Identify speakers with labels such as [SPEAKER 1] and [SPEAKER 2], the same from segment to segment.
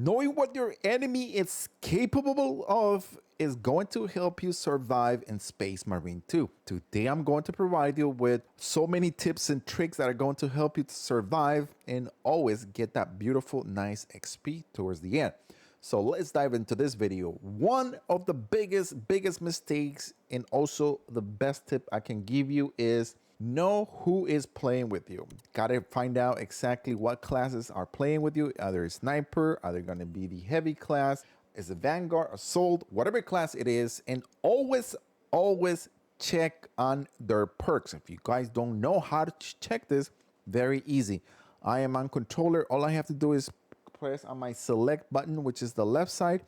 [SPEAKER 1] Knowing what your enemy is capable of is going to help you survive in Space Marine 2. Today I'm going to provide you with so many tips and tricks that are going to help you to survive and always get that beautiful, nice XP towards the end. So let's dive into this video. One of the biggest mistakes and also the best tip I can give you is know who is playing with you. Gotta find out exactly what classes are playing with you. Either a sniper, either gonna be the heavy class, is a vanguard, assault, whatever class it is, and always check on their perks. If you guys don't know how to check this, very easy. I am on controller. All I have to do is press on my select button, which is the left side.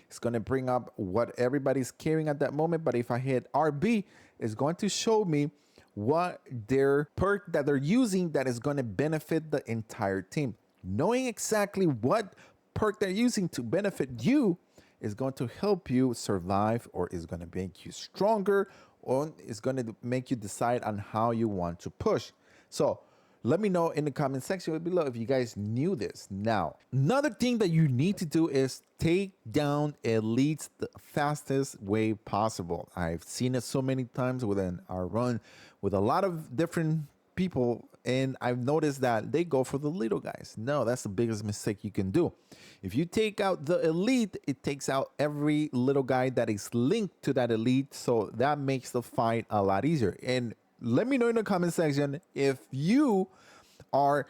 [SPEAKER 1] It's going to bring up what everybody's carrying at that moment. But if I hit RB, it's going to show me what their perk that they're using that is going to benefit the entire team. Knowing exactly what perk they're using to benefit you is going to help you survive, or is going to make you stronger, or is going to make you decide on how you want to push. So let me know in the comment section below if you guys knew this. Now, another thing that you need to do is take down elites the fastest way possible. I've seen it so many times within our run with a lot of different people, and I've noticed that they go for the little guys. No, that's the biggest mistake you can do. If you take out the elite, it takes out every little guy that is linked to that elite, so that makes the fight a lot easier. And let me know in the comment section if you are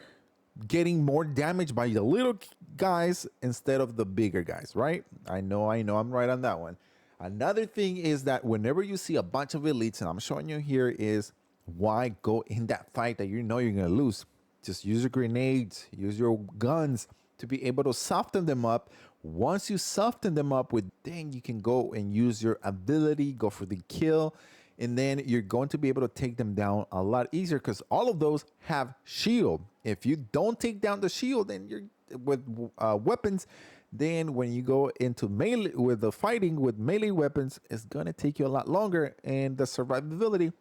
[SPEAKER 1] getting more damage by the little guys instead of the bigger guys, right? I know I'm right on that one. Another thing is that whenever you see a bunch of elites, and I'm showing you here, is why go in that fight that you know you're gonna lose. Just use your grenades, use your guns to be able to soften them up. Once you soften them up with, then you can go and use your ability, go for the kill, and then you're going to be able to take them down a lot easier because all of those have shield. If you don't take down the shield, then you're with weapons, then when you go into melee with the fighting with melee weapons, it's gonna take you a lot longer, and the survivability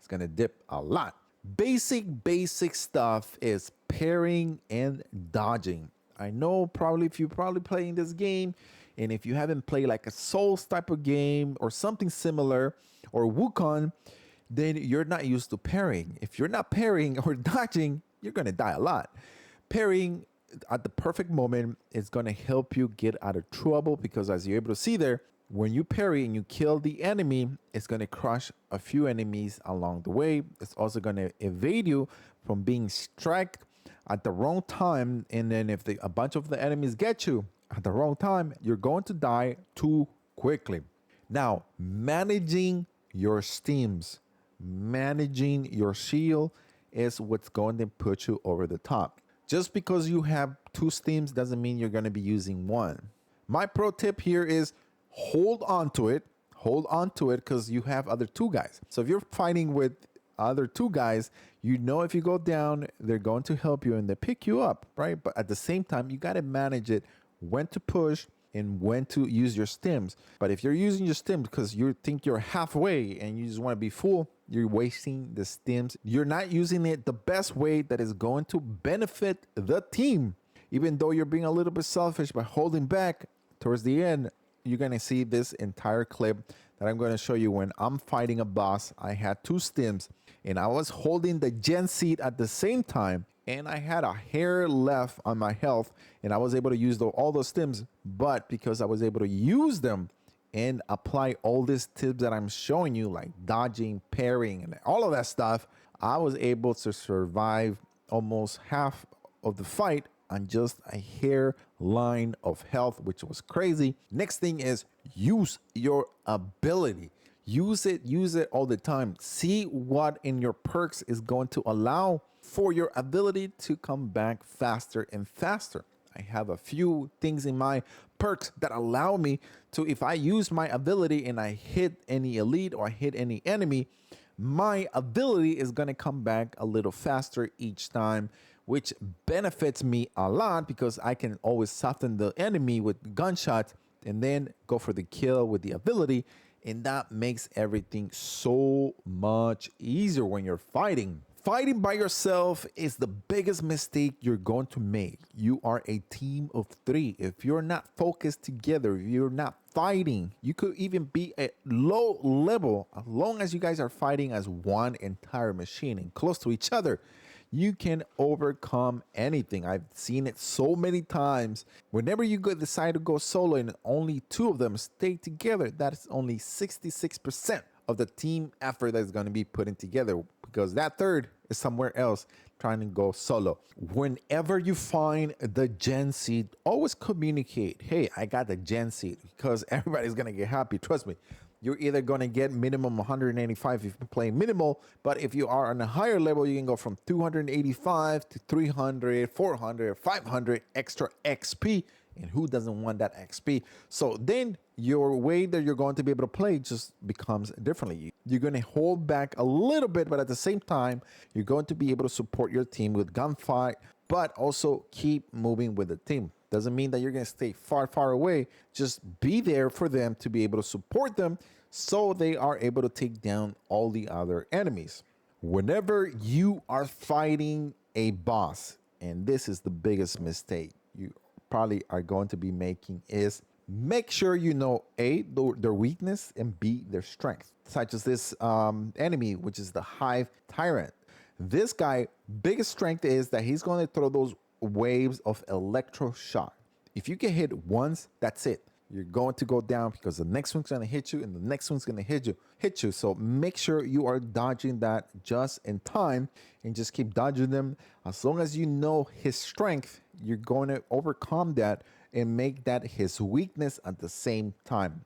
[SPEAKER 1] is gonna dip a lot. Basic stuff is parrying and dodging. I know probably if you're probably playing this game, and if you haven't played like a Souls type of game or something similar, or Wukong, then you're not used to parrying. If you're not parrying or dodging, you're gonna die a lot. Parrying at the perfect moment is gonna help you get out of trouble, because as you're able to see there, when you parry and you kill the enemy, it's gonna crush a few enemies along the way. It's also gonna evade you from being struck at the wrong time, and then if a bunch of the enemies get you at the wrong time, you're going to die too quickly. Now, managing your steams, managing your shield is what's going to put you over the top. Just because you have two steams doesn't mean you're going to be using one. My pro tip here is hold on to it because you have other two guys. So if you're fighting with other two guys, you know if you go down, they're going to help you and they pick you up, right? But at the same time, you got to manage it, when to push and when to use your stims. But if you're using your stims because you think you're halfway and you just want to be full, you're wasting the stims. You're not using it the best way that is going to benefit the team. Even though you're being a little bit selfish by holding back towards the end, you're going to see this entire clip that I'm going to show you. When I'm fighting a boss, I had two stims and I was holding the gen seat at the same time, and I had a hair left on my health, and I was able to use all those stims. But because I was able to use them and apply all these tips that I'm showing you, like dodging, parrying, and all of that stuff, I was able to survive almost half of the fight on just a hair line of health, which was crazy. Next thing is use your ability. Use it all the time. See what in your perks is going to allow for your ability to come back faster and faster. I have a few things in my perks that allow me to, if I use my ability and I hit any elite or I hit any enemy, my ability is going to come back a little faster each time, which benefits me a lot because I can always soften the enemy with gunshots and then go for the kill with the ability. And that makes everything so much easier when you're fighting. Fighting by yourself is the biggest mistake you're going to make. You are a team of three. If you're not focused together, if you're not fighting, you could even be at low level. As long as you guys are fighting as one entire machine and close to each other, you can overcome anything. I've seen it so many times. Whenever you decide to go solo and only two of them stay together, that's only 66% of the team effort that's going to be putting together, because that third is somewhere else trying to go solo. Whenever you find the gen seed, always communicate, hey, I got the gen seed, because everybody's going to get happy. Trust me. You're either going to get minimum 185 if you play minimal, but if you are on a higher level, you can go from 285 to 300, 400, 500 extra XP. And who doesn't want that XP? So then your way that you're going to be able to play just becomes differently. You're going to hold back a little bit, but at the same time, you're going to be able to support your team with gunfight, but also keep moving with the team. Doesn't mean that you're going to stay far, far away. Just be there for them to be able to support them so they are able to take down all the other enemies. Whenever you are fighting a boss, and this is the biggest mistake you probably are going to be making, is make sure you know A, their weakness, and B, their strength. Such as this enemy, which is the Hive Tyrant. This guy, biggest strength is that he's going to throw those waves of electroshock. If you get hit once, that's it. You're going to go down, because the next one's going to hit you and the next one's going to hit you. So make sure you are dodging that just in time and just keep dodging them. As long as you know his strength, you're going to overcome that and make that his weakness at the same time.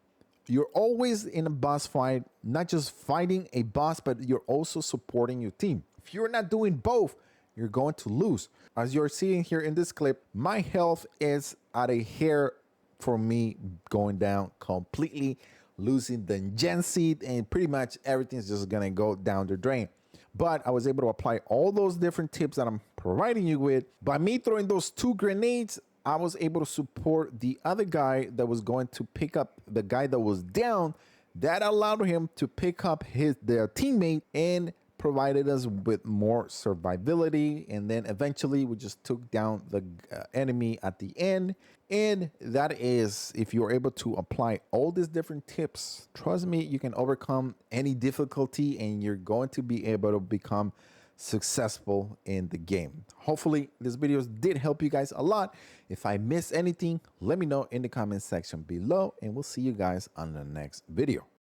[SPEAKER 1] You're always in a boss fight, not just fighting a boss, but you're also supporting your team. If you're not doing both, you're going to lose. As you're seeing here in this clip, my health is at a hair for me going down completely, losing the gen seed, and pretty much everything's just gonna go down the drain. But I was able to apply all those different tips that I'm providing you with. By me throwing those 2 grenades, I was able to support the other guy that was going to pick up the guy that was down. That allowed him to pick up their teammate and provided us with more survivability. And then eventually we just took down the enemy at the end. And that is, if you're able to apply all these different tips, trust me, you can overcome any difficulty and you're going to be able to become successful in the game. Hopefully this video did help you guys a lot. If I missed anything, let me know in the comment section below, and we'll see you guys on the next video.